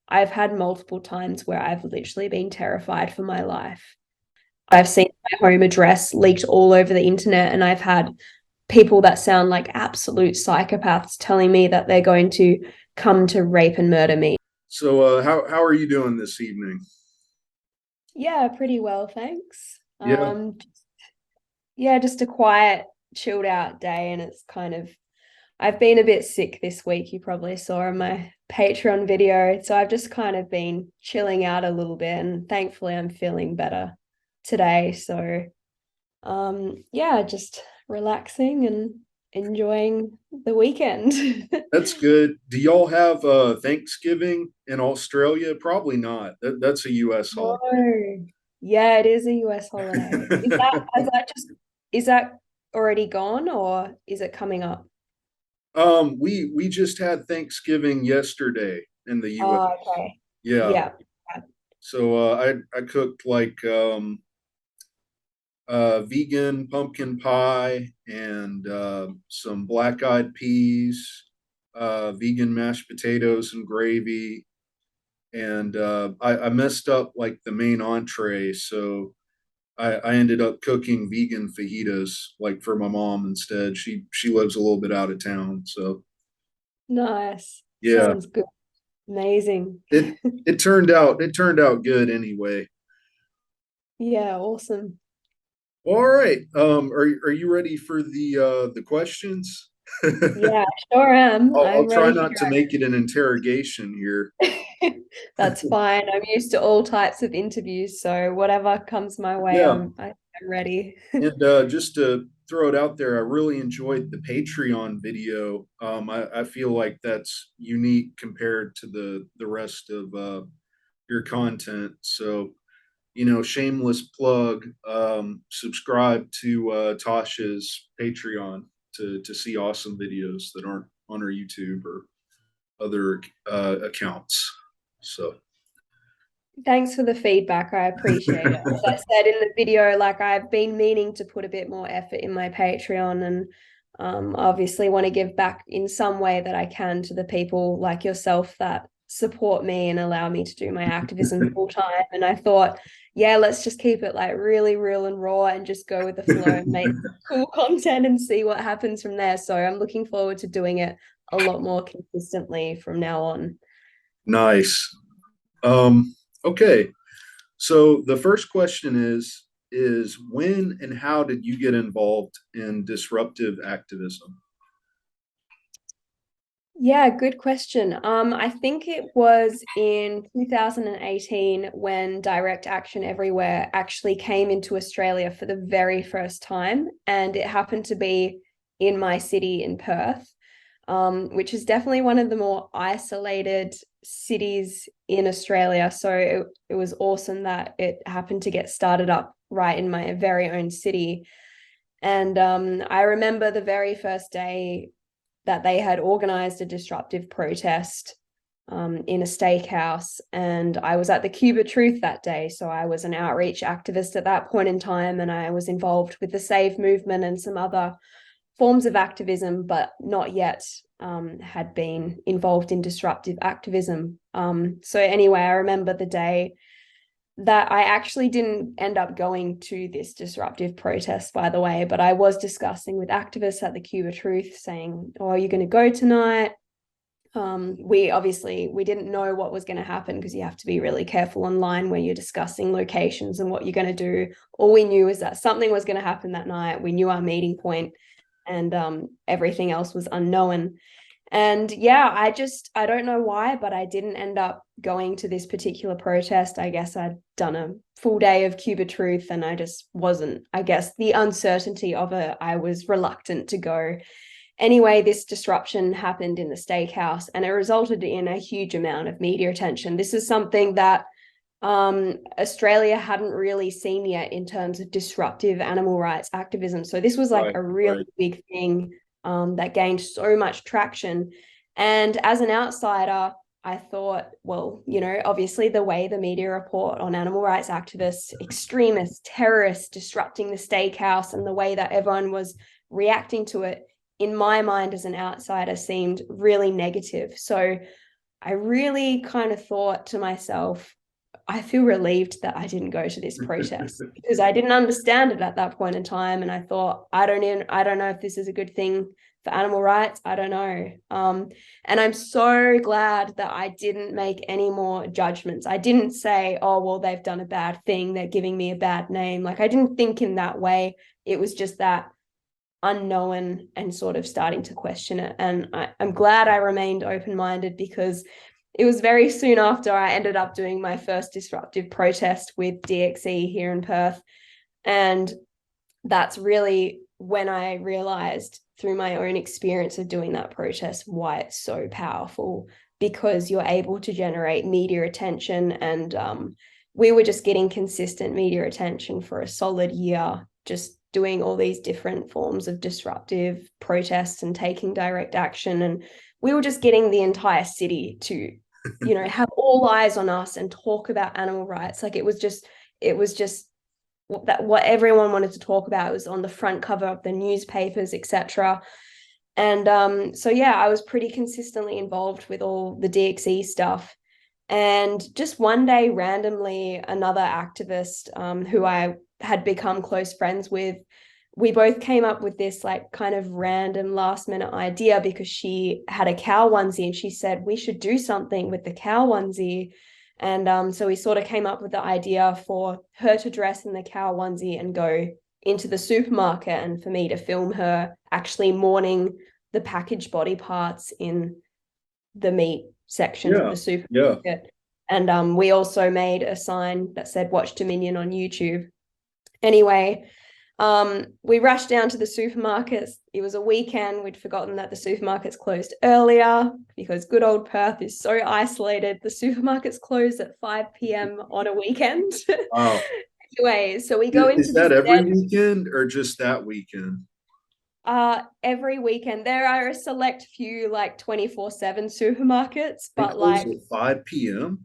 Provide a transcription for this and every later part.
I've had multiple times where I've literally been terrified for my life. I've seen my home address leaked all over the internet, and I've had people that sound like absolute psychopaths telling me that they're going to come to rape and murder me. So, how are you doing this evening? Yeah, pretty well, thanks. Yeah, Yeah, just a quiet, chilled out day, and it's kind of I've been a bit sick this week. You probably saw in my Patreon video. So I've just kind of been chilling out a little bit, and thankfully I'm feeling better today. So yeah, just relaxing and enjoying the weekend. that's good. Do y'all have Thanksgiving in Australia? Probably not. That's a U.S. No. holiday. Yeah, it is a US holiday. Is that already gone or is it coming up? We just had Thanksgiving yesterday in the U.S. Oh, okay. Yeah. Yeah. So I cooked like vegan pumpkin pie and some black eyed peas, vegan mashed potatoes and gravy, and I messed up like the main entree, so I ended up cooking vegan fajitas like for my mom instead. She lives a little bit out of town, so Nice. yeah, Sounds good. Amazing. it it turned out good anyway. Yeah, awesome. All right, are you ready for the questions? Yeah, sure am. I'll I'm try ready to not to make it an interrogation here. go. That's fine. I'm used to all types of interviews, so whatever comes my way, Yeah, I'm ready. and just to throw it out there, I really enjoyed the Patreon video. I feel like that's unique compared to the rest of your content. So, shameless plug. Subscribe to Tasha's Patreon to see awesome videos that aren't on her YouTube or other accounts. So, Thanks for the feedback. I appreciate it. As I said in the video, like I've been meaning to put a bit more effort in my Patreon and obviously want to give back in some way that I can to the people like yourself that support me and allow me to do my activism full time. And I thought, yeah, let's just keep it like really real and raw and just go with the flow and make cool content and see what happens from there. So I'm looking forward to doing it a lot more consistently from now on. nice. Okay. So the first question is when and how did you get involved in disruptive activism? Yeah, good question. I think it was in 2018 when Direct Action Everywhere actually came into Australia for the very first time, and it happened to be in my city in Perth, which is definitely one of the more isolated cities in Australia. So it was awesome that it happened to get started up right in my very own city. And I remember the very first day that they had organized a disruptive protest in a steakhouse. And I was at the Cuba Truth that day. So I was an outreach activist at that point in time. And I was involved with the Save movement and some other forms of activism, but not yet had been involved in disruptive activism. So anyway, I remember the day that I actually didn't end up going to this disruptive protest, by the way, but I was discussing with activists at the Cuba Truth saying, oh, are you going to go tonight? We didn't know what was going to happen because you have to be really careful online when you're discussing locations and what you're going to do. All we knew is that something was going to happen that night. We knew our meeting point, and everything else was unknown. And yeah, I don't know why, but I didn't end up going to this particular protest. I guess I'd done a full day of Cuba Truth and I just wasn't, I guess, the uncertainty of it, I was reluctant to go. Anyway, this disruption happened in the steakhouse and it resulted in a huge amount of media attention. This is something that Australia hadn't really seen yet in terms of disruptive animal rights activism. So this was like Right, a right. really big thing that gained so much traction. And as an outsider, I thought, well, obviously the way the media report on animal rights activists, extremists, terrorists disrupting the steakhouse and the way that everyone was reacting to it, in my mind as an outsider, seemed really negative. So I really kind of thought to myself, I feel relieved that I didn't go to this protest because I didn't understand it at that point in time. And I thought, I don't know if this is a good thing for animal rights. I don't know. And I'm so glad that I didn't make any more judgments. I didn't say, oh, well, they've done a bad thing. They're giving me a bad name. Like, I didn't think in that way. It was just that unknown and sort of starting to question it. And I'm glad I remained open-minded, because it was very soon after I ended up doing my first disruptive protest with DXE here in Perth. And that's really when I realized through my own experience of doing that protest why it's so powerful, because you're able to generate media attention. And we were just getting consistent media attention for a solid year, just doing all these different forms of disruptive protests and taking direct action. And we were just getting the entire city to, have all eyes on us and talk about animal rights. Like, it was just what everyone wanted to talk about. It was on the front cover of the newspapers, etc. And so yeah, I was pretty consistently involved with all the DXE stuff. And just one day, randomly, another activist who I had become close friends with, we both came up with this like kind of random last minute idea, because she had a cow onesie and she said we should do something with the cow onesie. And so we sort of came up with the idea for her to dress in the cow onesie and go into the supermarket, and for me to film her actually mourning the packaged body parts in the meat section of Yeah, the yeah. supermarket. And we also made a sign that said "Watch Dominion" on YouTube. Anyway, we rushed down to the supermarkets. It was a weekend. We'd forgotten that the supermarkets closed earlier, because good old Perth is so isolated. The supermarkets closed at 5 p.m. on a weekend. Wow. Anyway, so we go Is into that this every dead weekend or just that weekend? every weekend. There are a select few like 24/7 supermarkets, They but close like at 5 p.m.?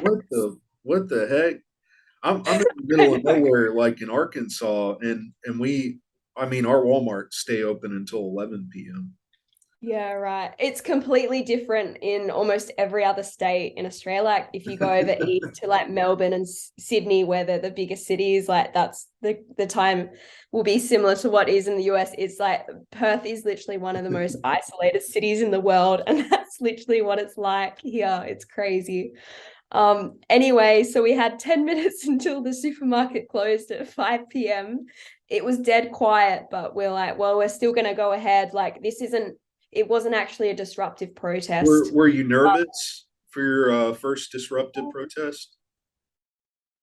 What yes. the heck? I'm in the middle of nowhere, like in Arkansas, and I mean, our Walmart stay open until 11 p.m. Yeah, right. It's completely different in almost every other state in Australia. Like, if you go over east to like Melbourne and Sydney, where they're the biggest cities, like that's the time will be similar to what is in the US. It's like Perth is literally one of the most isolated cities in the world, and that's literally what it's like here. It's crazy. Anyway, so we had 10 minutes until the supermarket closed at 5 p.m. It was dead quiet, but we're like, well, we're still going to go ahead. Like, it wasn't actually a disruptive protest. Were you nervous for your first disruptive protest?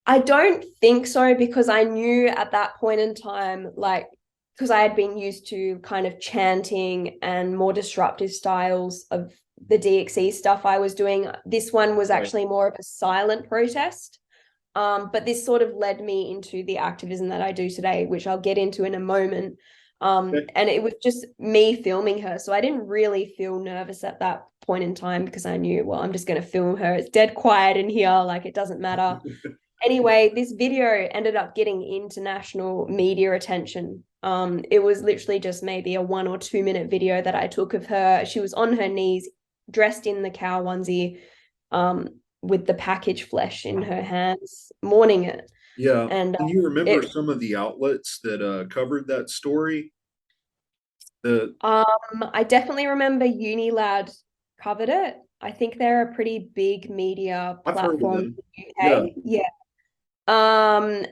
I don't think so, because I knew at that point in time, like, because I had been used to kind of chanting and more disruptive styles of the DXE stuff I was doing. This one was Right. actually more of a silent protest. But this sort of led me into the activism that I do today, which I'll get into in a moment. Okay. And it was just me filming her. So I didn't really feel nervous at that point in time, because I knew, well, I'm just going to film her. It's dead quiet in here. Like, it doesn't matter. Anyway, this video ended up getting international media attention. It was literally just maybe a 1 or 2 minute video that I took of her. She was on her knees, dressed in the cow onesie, um, with the packaged flesh in her hands, mourning it. Yeah. And Can you remember it, some of the outlets that covered that story? The I definitely remember Unilad covered it. I think they're a pretty big media I've heard of platform in them. the Yeah. UK. Yeah.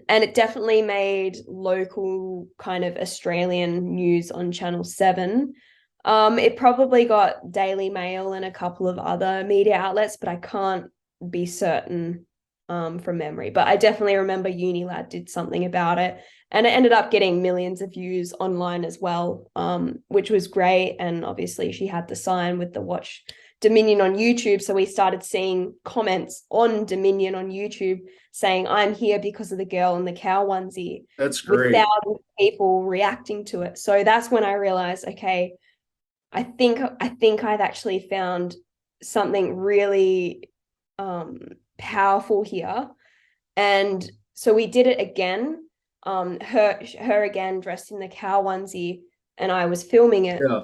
And it definitely made local kind of Australian news on Channel 7. It probably got Daily Mail and a couple of other media outlets, but I can't be certain from memory. But I definitely remember Unilad did something about it. And it ended up getting millions of views online as well, which was great. And obviously she had the sign with the Watch Dominion on YouTube. So we started seeing comments on Dominion on YouTube saying, I'm here because of the girl in the cow onesie, That's with great. thousands of people reacting to it. So that's when I realized, okay, I think I've actually found something really powerful here. And so we did it again. Her again dressed in the cow onesie, and I was filming it. Yeah.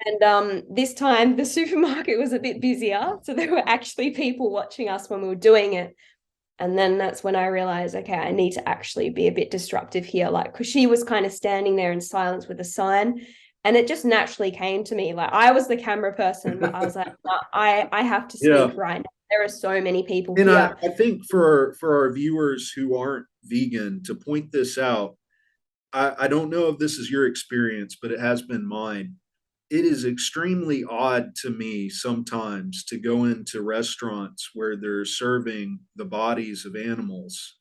And this time the supermarket was a bit busier, so there were actually people watching us when we were doing it. And then that's when I realized, okay, I need to actually be a bit disruptive here. Like, because she was kind of standing there in silence with a sign. And it just naturally came to me. Like, I was the camera person, but I was like, no, I have to Yeah. speak right now. There are so many people And here. I think for our viewers who aren't vegan, to point this out, I don't know if this is your experience, but it has been mine. It is extremely odd to me sometimes to go into restaurants where they're serving the bodies of animals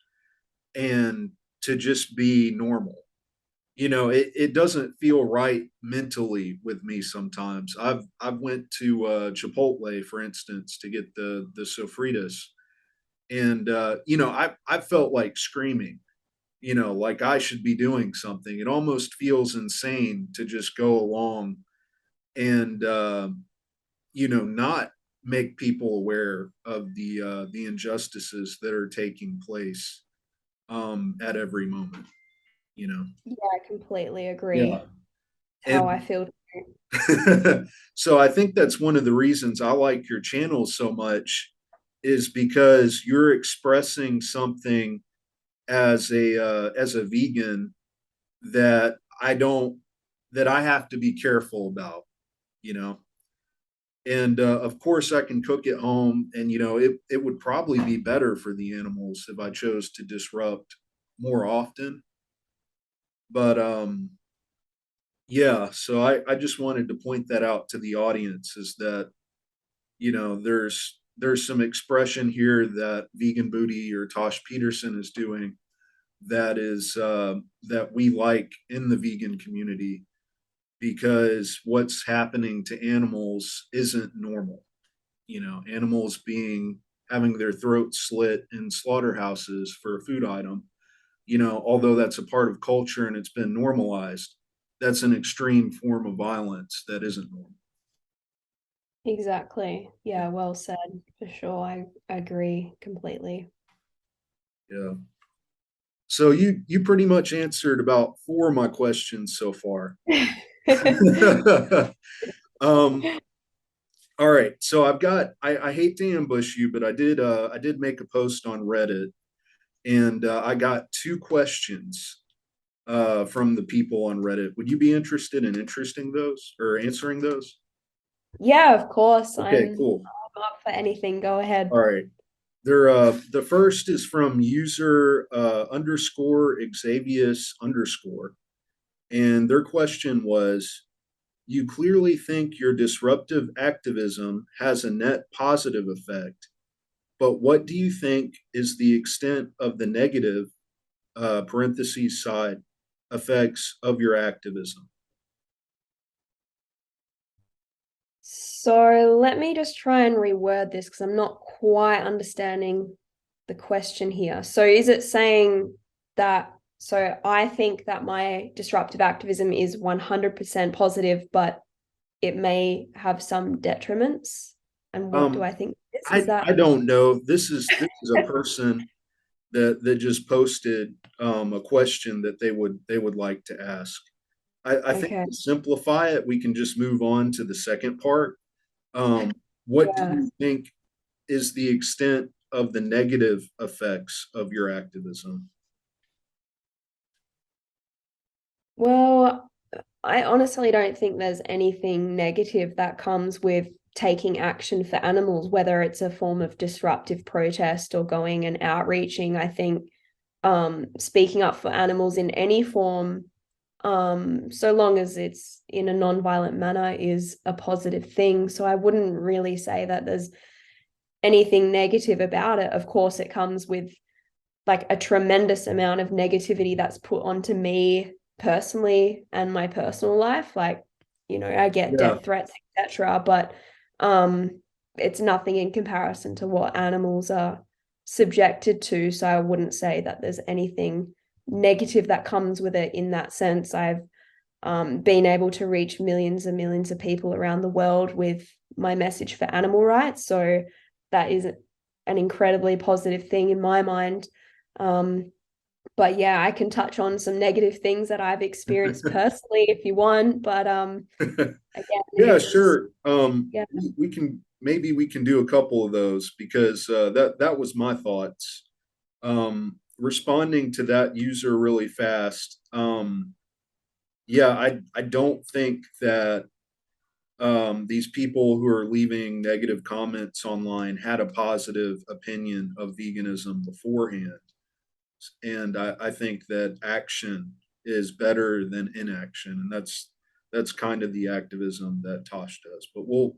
and to just be normal. It doesn't feel right mentally with me sometimes. I've went to Chipotle, for instance, to get the sofritas, and I felt like screaming. Like I should be doing something. It almost feels insane to just go along and not make people aware of the injustices that are taking place at every moment. You know, Yeah, I completely yeah, agree. How I and feel. so I think that's one of the reasons I like your channel so much is because you're expressing something as a vegan that I don't that I have to be careful about, you know. And of course, I can cook at home, and it would probably be better for the animals if I chose to disrupt more often. But yeah, so I just wanted to point that out to the audience is that there's some expression here that Vegan Booty or Tosh Peterson is doing that we like in the vegan community because what's happening to animals isn't normal. Animals being having their throats slit in slaughterhouses for a food item, although that's a part of culture and it's been normalized, that's an extreme form of violence that isn't normal. Exactly. Yeah, well said, for sure. I agree completely. Yeah. So you pretty much answered about four of my questions so far. um, all right. So I hate to ambush you, but I did make a post on Reddit and I got two questions from the people on Reddit. Would you be interested in interesting those or answering those? Yeah, of course. Okay, cool. I'm up for anything. Go ahead. All right. The first is from user underscore Xavius underscore. And their question was, you clearly think your disruptive activism has a net positive effect, but what do you think is the extent of the negative parentheses side effects of your activism? So let me just try and reword this because I'm not quite understanding the question here. So is it saying that, so I think that my disruptive activism is 100% positive, but it may have some detriments? And what do Um, I think this is I that? don't know. This is a person that just posted a question that they would like to ask. I think Okay. to simplify it, we can just move on to the second part. Um, what do Yeah. you think is the extent of the negative effects of your activism? Well, I honestly don't think there's anything negative that comes with taking action for animals, whether it's a form of disruptive protest or going and outreaching. I think speaking up for animals in any form, so long as it's in a non-violent manner, is a positive thing. So I wouldn't really say that there's anything negative about it. Of course, it comes with like a tremendous amount of negativity that's put onto me personally and my personal life. Like, I get Yeah, death threats, etc. But um, it's nothing in comparison to what animals are subjected to. So I wouldn't say that there's anything negative that comes with it in that sense. I've been able to reach millions and millions of people around the world with my message for animal rights. So that is an incredibly positive thing in my mind. Um, but yeah, I can touch on some negative things that I've experienced personally if you want. But again, Yeah, it's sure. yeah. We can maybe we can do a couple of those because that was my thoughts. Responding to that user really fast. Yeah, I don't think that these people who are leaving negative comments online had a positive opinion of veganism beforehand. And I think that action is better than inaction, and that's kind of the activism that Tosh does. But we'll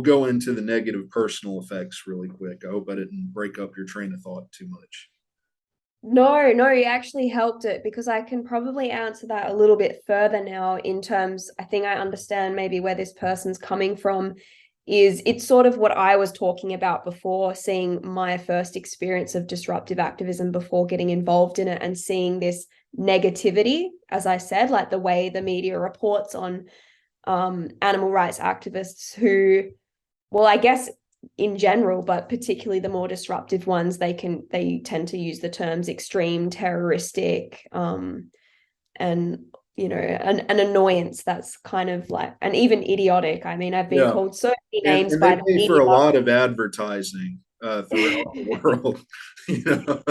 go into the negative personal effects really quick. I hope I didn't break up your train of thought too much. No, no, you actually helped it because I can probably answer that a little bit further now in terms, I think I understand maybe where this person's coming from is it's sort of what I was talking about before, seeing my first experience of disruptive activism before getting involved in it and seeing this negativity, as I said, like the way the media reports on animal rights activists who, well, I guess in general, but particularly the more disruptive ones, they tend to use the terms extreme, terroristic, and an annoyance that's kind of like, and even idiotic. I mean, I've been Yeah, called so many and names and they by the pay for media. a lot of advertising throughout the world. you know?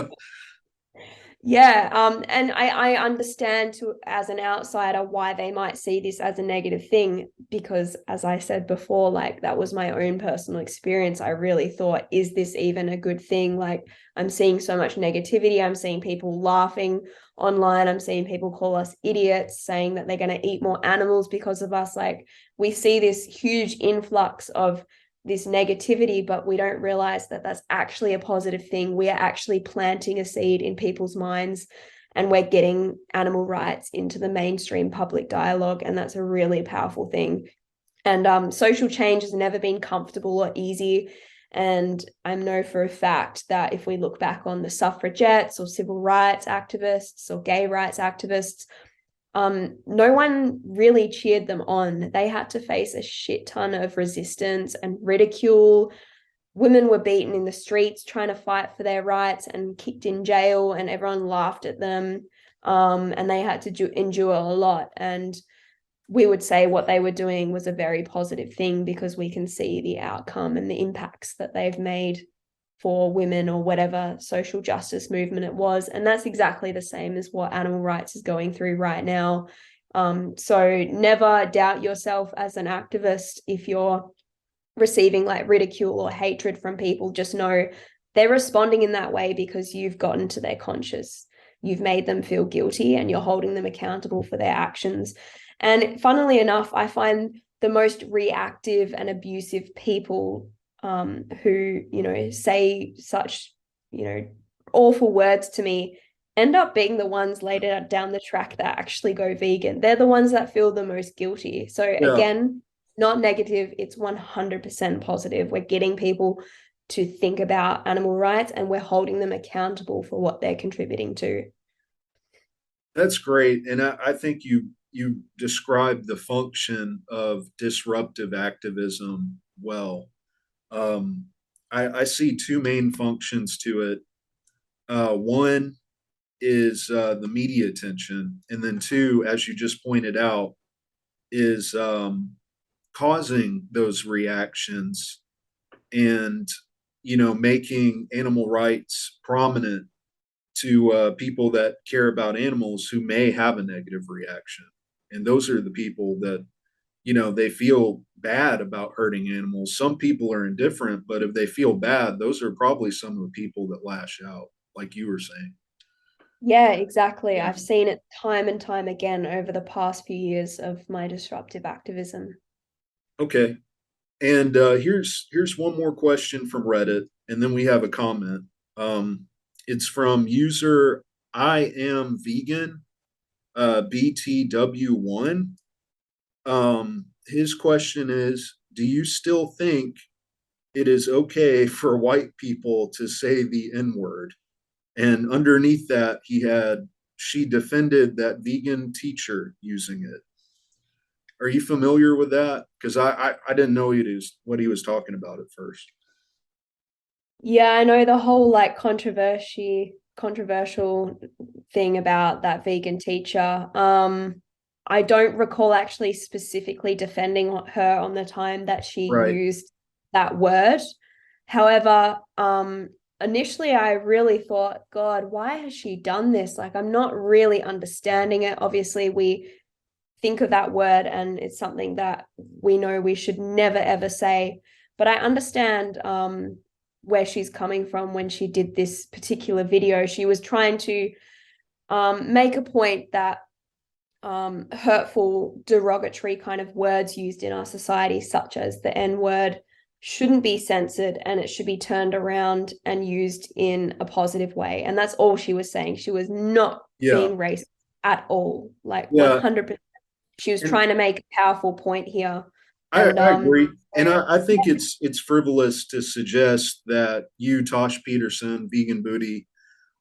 Yeah, and I understand to as an outsider why they might see this as a negative thing because, as I said before, like that was my own personal experience. I really thought, is this even a good thing? Like I'm seeing so much negativity. I'm seeing people laughing online. I'm seeing people call us idiots, saying that they're going to eat more animals because of us. Like we see this huge influx of this negativity, but we don't realize that that's actually a positive thing. We are actually planting a seed in people's minds and we're getting animal rights into the mainstream public dialogue. And that's a really powerful thing. And social change has never been comfortable or easy. And I know for a fact that if we look back on the suffragettes or civil rights activists or gay rights activists, no one really cheered them on. They had to face a shit ton of resistance and ridicule. Women were beaten in the streets trying to fight for their rights and kicked in jail, and everyone laughed at them. And they had to endure a lot. And we would say what they were doing was a very positive thing because we can see the outcome and the impacts that they've made for women or whatever social justice movement it was. And that's exactly the same as what animal rights is going through right now. So never doubt yourself as an activist if you're receiving like ridicule or hatred from people. Just know they're responding in that way because you've gotten to their conscious. You've made them feel guilty and you're holding them accountable for their actions. And funnily enough, I find the most reactive and abusive people who, say such, awful words to me end up being the ones later down the track that actually go vegan. They're the ones that feel the most guilty. So Yeah, again, not negative, it's 100% positive. We're getting people to think about animal rights and we're holding them accountable for what they're contributing to. that's great, and I think you described the function of disruptive activism well. Um, I see two main functions to it. One is the media attention, and then two, as you just pointed out, is causing those reactions and making animal rights prominent to people that care about animals who may have a negative reaction. And those are the people that they feel bad about hurting animals. Some people are indifferent, but if they feel bad, those are probably some of the people that lash out, like you were saying. Yeah, exactly. Yeah. I've seen it time and time again over the past few years of my disruptive activism. Okay. And here's one more question from Reddit, and then we have a comment. It's from user I am vegan BTW1. His question is, do you still think it is okay for white people to say the N word? And underneath that, she defended that vegan teacher using it. Are you familiar with that? Because I didn't know what he was talking about at first. Yeah, I know the whole like controversy controversial thing about that vegan teacher. I don't recall actually specifically defending her on the time that she Right. used that word. However, initially I really thought, God, why has she done this? Like, I'm not really understanding it. Obviously, we think of that word and it's something that we know we should never ever say. But I understand where she's coming from when she did this particular video. She was trying to make a point that hurtful, derogatory kind of words used in our society, such as the N word, shouldn't be censored and it should be turned around and used in a positive way. And that's all she was saying. She was not Yeah. being racist at all, like Yeah. 100%. She was And trying to make a powerful point here. And I agree. And I think it's frivolous to suggest that you, Tosh Peterson, vegan booty,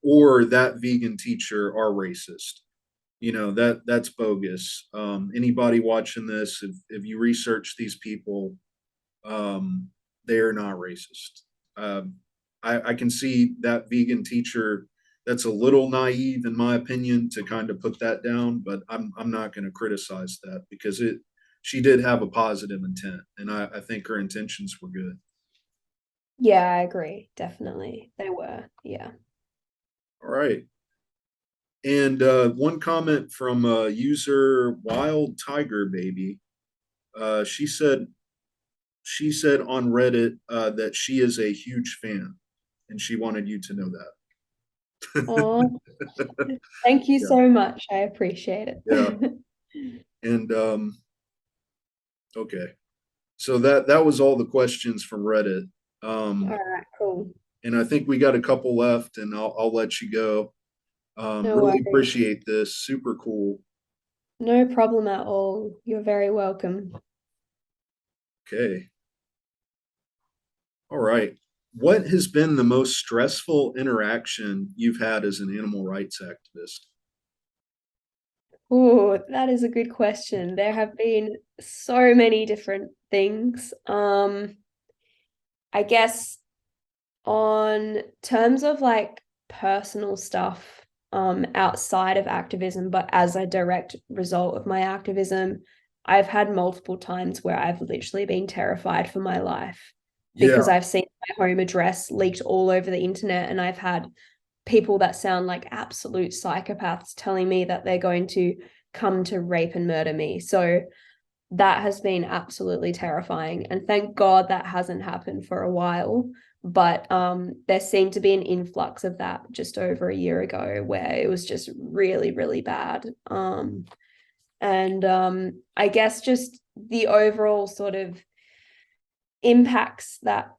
or that vegan teacher are racist. That's bogus. Anybody watching this, if you research these people, they are not racist. Um, I can see that vegan teacher that's a little naive, in my opinion, to kind of put that down, but I'm not going to criticize that because she did have a positive intent, and I think her intentions were good. yeah, I agree. Definitely. They were. Yeah. All right. And one comment from user Wild Tiger Baby. She said on Reddit that she is a huge fan, and she wanted you to know that. Oh, thank you Yeah, so much. I appreciate yeah. it. And okay, so that was all the questions from Reddit. All Um, right, cool. and I think we got a couple left, and I'll let you go. No Really worries. appreciate this. Super cool. No problem at all. You're very welcome. Okay. All right. What has been the most stressful interaction you've had as an animal rights activist? Oh, that is a good question. There have been so many different things. I guess on terms of like personal stuff, outside of activism, but as a direct result of my activism, I've had multiple times where I've literally been terrified for my life because Yeah, I've seen my home address leaked all over the internet and I've had people that sound like absolute psychopaths telling me that they're going to come to rape and murder me. So that has been absolutely terrifying. And thank God that hasn't happened for a while. But there seemed to be an influx of that just over a year ago where it was just really, really bad. And I guess just the overall sort of impacts that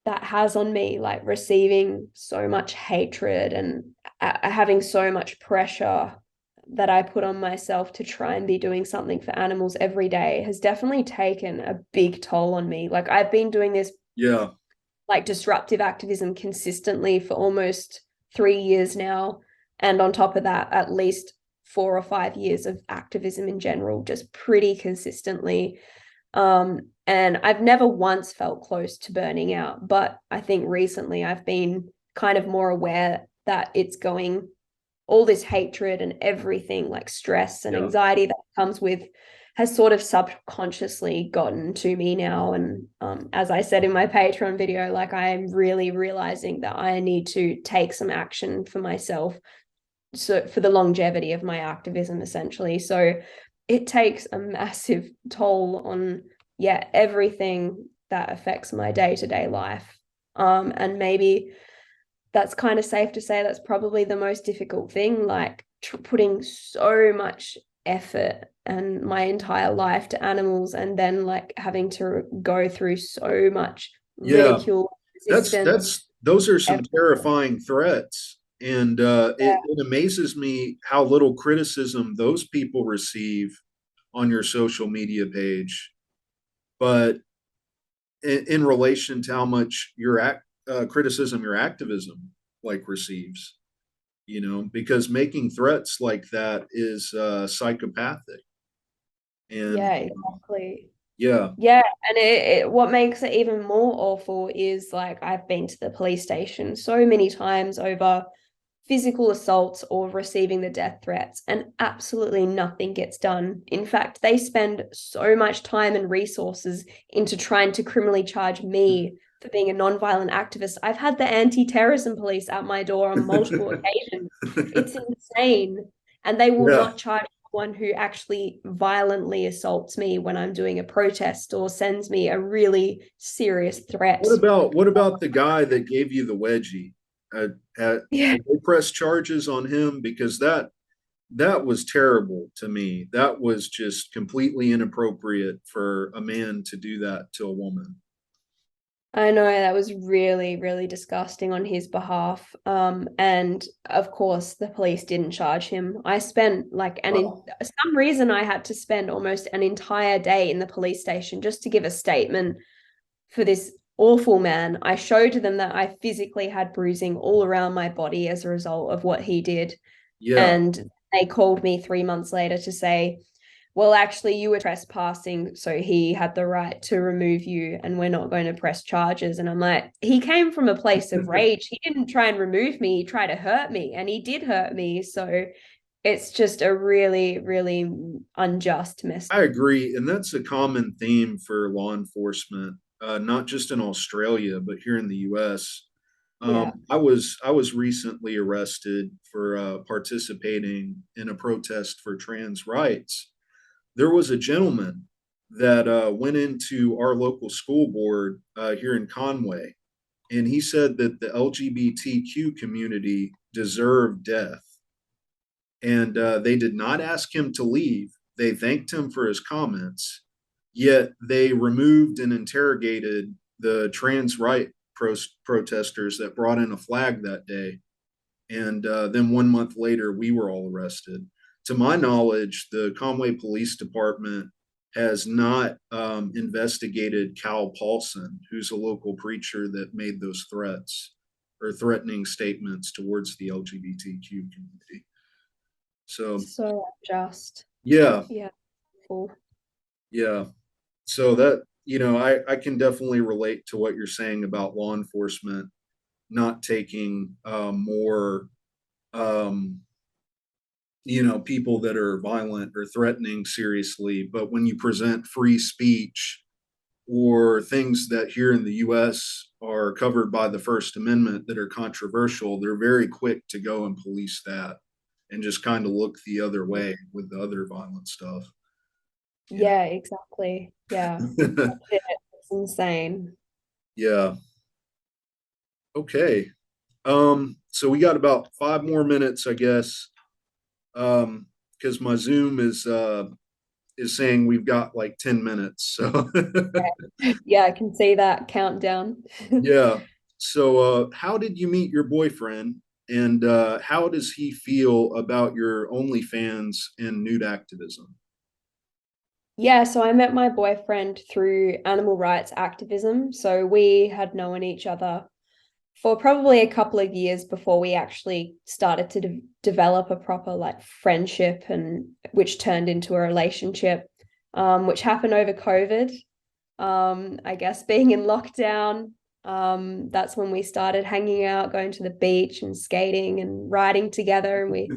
has on me, like receiving so much hatred and having so much pressure that I put on myself to try and be doing something for animals every day has definitely taken a big toll on me. Like I've been doing this yeah, like disruptive activism consistently for almost 3 years now. And on top of that, at least 4 or 5 years of activism in general, just pretty consistently. And I've never once felt close to burning out, but I think recently I've been kind of more aware that it's going all this hatred and everything like stress and yeah, anxiety that comes with has sort of subconsciously gotten to me now. And as I said in my Patreon video, like I'm really realizing that I need to take some action for myself, so for the longevity of my activism essentially. So it takes a massive toll on, yeah, everything that affects my day-to-day life. And maybe that's kind of safe to say that's probably the most difficult thing, like putting so much effort and my entire life to animals and then like having to go through so much yeah. ridicule, That's resistance. that's those are some Everything. terrifying threats, and it amazes me how little criticism those people receive on your social media page. But in relation to how much criticism your activism like receives, because making threats like that is psychopathic, and Yeah, exactly. yeah, Yeah, and what makes it even more awful is like I've been to the police station so many times over physical assaults or receiving the death threats, and absolutely nothing gets done. In fact, they spend so much time and resources into trying to criminally charge me for being a nonviolent activist. I've had the anti-terrorism police at my door on multiple occasions. It's insane. And they will Yeah. not charge one who actually violently assaults me when I'm doing a protest or sends me a really serious threat. What about the guy that gave you the wedgie? Yeah. Did they press charges on him? Because that was terrible to me. That was just completely inappropriate for a man to do that to a woman. I know that was really, really disgusting on his behalf. And of course, the police didn't charge him. I spent like Wow. some reason I had to spend almost an entire day in the police station just to give a statement for this awful man. I showed them that I physically had bruising all around my body as a result of what he did. Yeah. And they called me 3 months later to say, well, actually, you were trespassing, so he had the right to remove you, and we're not going to press charges. And I'm like, he came from a place of rage. He didn't try and remove me, he tried to hurt me, and he did hurt me. So it's just a really, really unjust mess. I agree, and that's a common theme for law enforcement, not just in Australia, but here in the U.S. Yeah. I was recently arrested for participating in a protest for trans rights. There was a gentleman that went into our local school board here in Conway, and he said that the LGBTQ community deserved death. And they did not ask him to leave. They thanked him for his comments, yet they removed and interrogated the trans right protesters that brought in a flag that day. And then 1 month later, we were all arrested. To my knowledge, the Conway Police Department has not investigated Cal Paulson, who's a local preacher that made those threats or threatening statements towards the LGBTQ community. So, So unjust. yeah, Yeah. Cool. yeah. So that, I can definitely relate to what you're saying about law enforcement not taking more um, people that are violent or threatening seriously. But when you present free speech or things that here in the US are covered by the First Amendment that are controversial, they're very quick to go and police that and just kind of look the other way with the other violent stuff. Yeah. Yeah, exactly. Yeah. It's insane. Yeah. Okay. So we got about 5 more minutes, I guess. Because my Zoom is saying we've got like 10 minutes. So Yeah, I can see that countdown. yeah. So how did you meet your boyfriend, and how does he feel about your OnlyFans and nude activism? Yeah, so I met my boyfriend through animal rights activism. So we had known each other for probably a couple of years before we actually started to develop a proper like friendship, and which turned into a relationship, which happened over COVID. I guess being in lockdown, that's when we started hanging out, going to the beach and skating and riding together, and we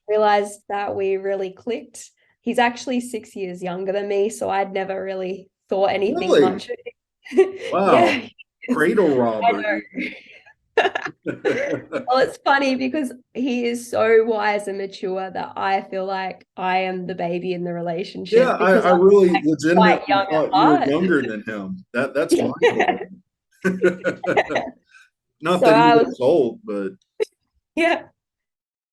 realized that we really clicked. He's actually 6 years younger than me, so I'd never really thought anything Really? much of it. Wow. Yeah. Cradle I robbery. know. Well, it's funny because he is so wise and mature that I feel like I am the baby in the Yeah, relationship I, because I I'm really like quite legitimately young at thought you were heart. younger than him. That's mind Yeah. blowing. Not So that he I was, looks old, but yeah,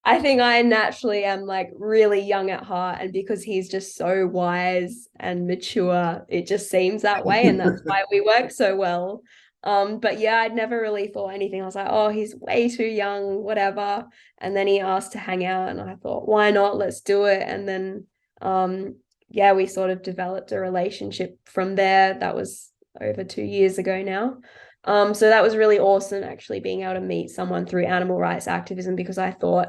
I think I naturally am like really young at heart. And because he's just so wise and mature, it just seems that way. And that's why we work so well. But yeah, I'd never really thought anything. I was like, oh, he's way too young, whatever. And then he asked to hang out, and I thought, why not? Let's do it. And then yeah, we sort of developed a relationship from there. That was over 2 years ago now. So that was really awesome actually being able to meet someone through animal rights activism, because I thought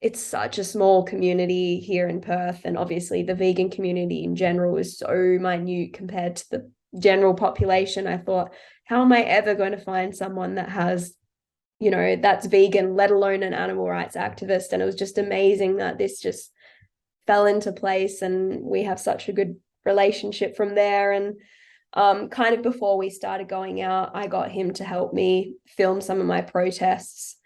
it's such a small community here in Perth, and obviously the vegan community in general is so minute compared to the general population. I thought, how am I ever going to find someone that has that's vegan, let alone an animal rights activist. And it was just amazing that this just fell into place and we have such a good relationship from there. And kind of before we started going out, I got him to help me film some of my protests.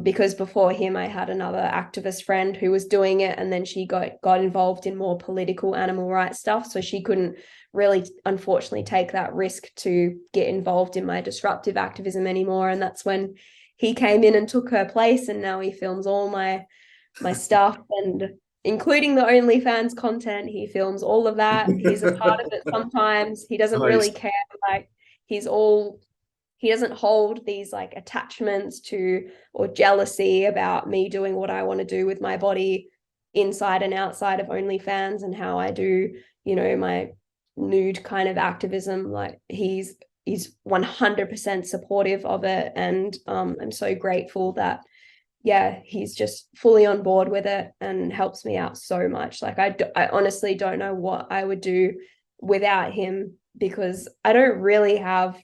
Because before him, I had another activist friend who was doing it, and then she got involved in more political animal rights stuff. So she couldn't really, unfortunately, take that risk to get involved in my disruptive activism anymore. And that's when he came in and took her place, and now he films all my stuff, and including the OnlyFans content. He films all of that. He's a part of it sometimes. He doesn't really Nice. care. Like he's all he doesn't hold these like attachments to or jealousy about me doing what I want to do with my body inside and outside of OnlyFans and how I do, my nude kind of activism. Like he's 100% supportive of it. And I'm so grateful that yeah, he's just fully on board with it and helps me out so much. Like I honestly don't know what I would do without him, because I don't really have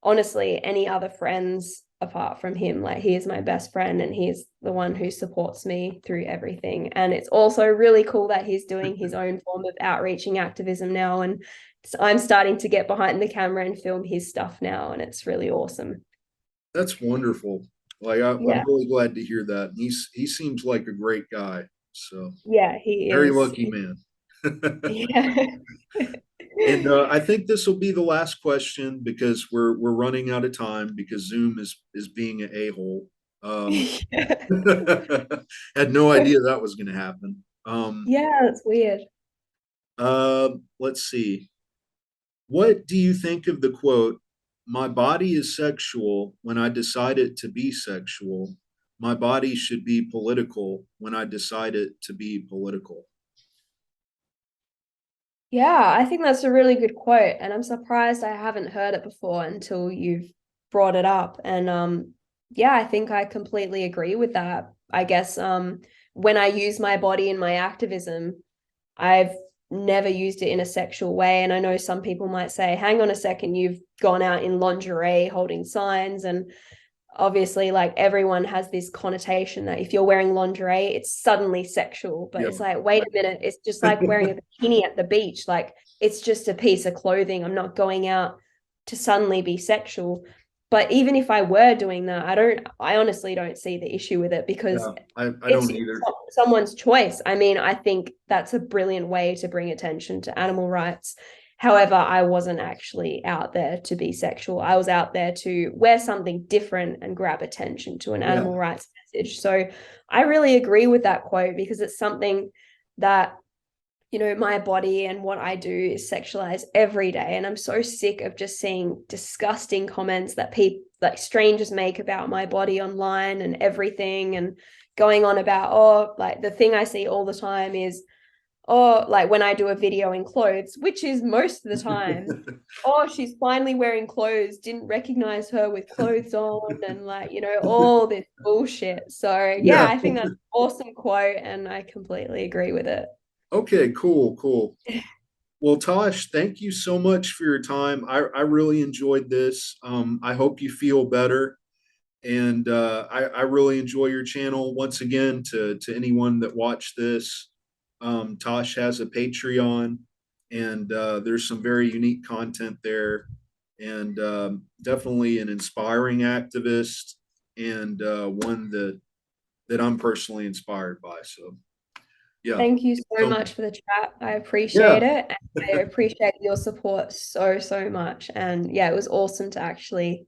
honestly any other friends apart from him. Like he is my best friend and he's the one who supports me through everything. And it's also really cool that he's doing his own form of outreaching activism now, and I'm starting to get behind the camera and film his stuff now, and it's really awesome. That's wonderful. Like I'm Yeah. really glad to hear that. He seems like a great guy. So Yeah, he very is. lucky man. Yeah. And I think this will be the last question because we're running out of time because Zoom is being an a-hole. Yeah. Had no idea that was going to happen. Yeah, that's weird. Let's see. What do you think of the quote, "My body is sexual when I decide it to be sexual. My body should be political when I decide it to be political"? Yeah, I think that's a really good quote, and I'm surprised I haven't heard it before until you've brought it up. And yeah, I think I completely agree with that. I guess when I use my body in my activism, I've never used it in a sexual way. And I know some people might say, hang on a second, you've gone out in lingerie holding signs. And obviously, like everyone has this connotation that if you're wearing lingerie, it's suddenly sexual. But Yeah. it's like, wait a minute, it's just like wearing a bikini at the beach. Like it's just a piece of clothing. I'm not going out to suddenly be sexual. But even if I were doing that, I honestly don't see the issue with it, because Yeah, I it's don't either. someone's choice. I mean, I think that's a brilliant way to bring attention to animal rights. However, I wasn't actually out there to be sexual. I was out there to wear something different and grab attention to an Yeah, animal rights message. So I really agree with that quote, because it's something that, my body and what I do is sexualized every day. And I'm so sick of just seeing disgusting comments that people, like strangers, make about my body online and everything, and going on about, oh, like the thing I see all the time is, oh, like when I do a video in clothes, which is most of the time, oh, she's finally wearing clothes, didn't recognize her with clothes on, and like, all this bullshit. So yeah, yeah. I think that's an awesome quote and I completely agree with it. Okay, cool, cool. Well, Tosh, thank you so much for your time. I really enjoyed this. I hope you feel better. And I really enjoy your channel. Once again, to anyone that watched this, Tosh has a Patreon, and there's some very unique content there, and definitely an inspiring activist, and one that I'm personally inspired by. So, yeah. Thank you so So, much for the chat. I appreciate yeah. it. And I appreciate your support so, so much. And yeah, it was awesome to actually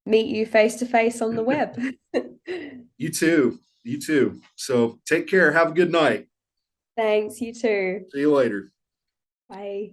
meet you face to face on the web. You too. You too. So, take care. Have a good night. Thanks, you too. See you later. Bye.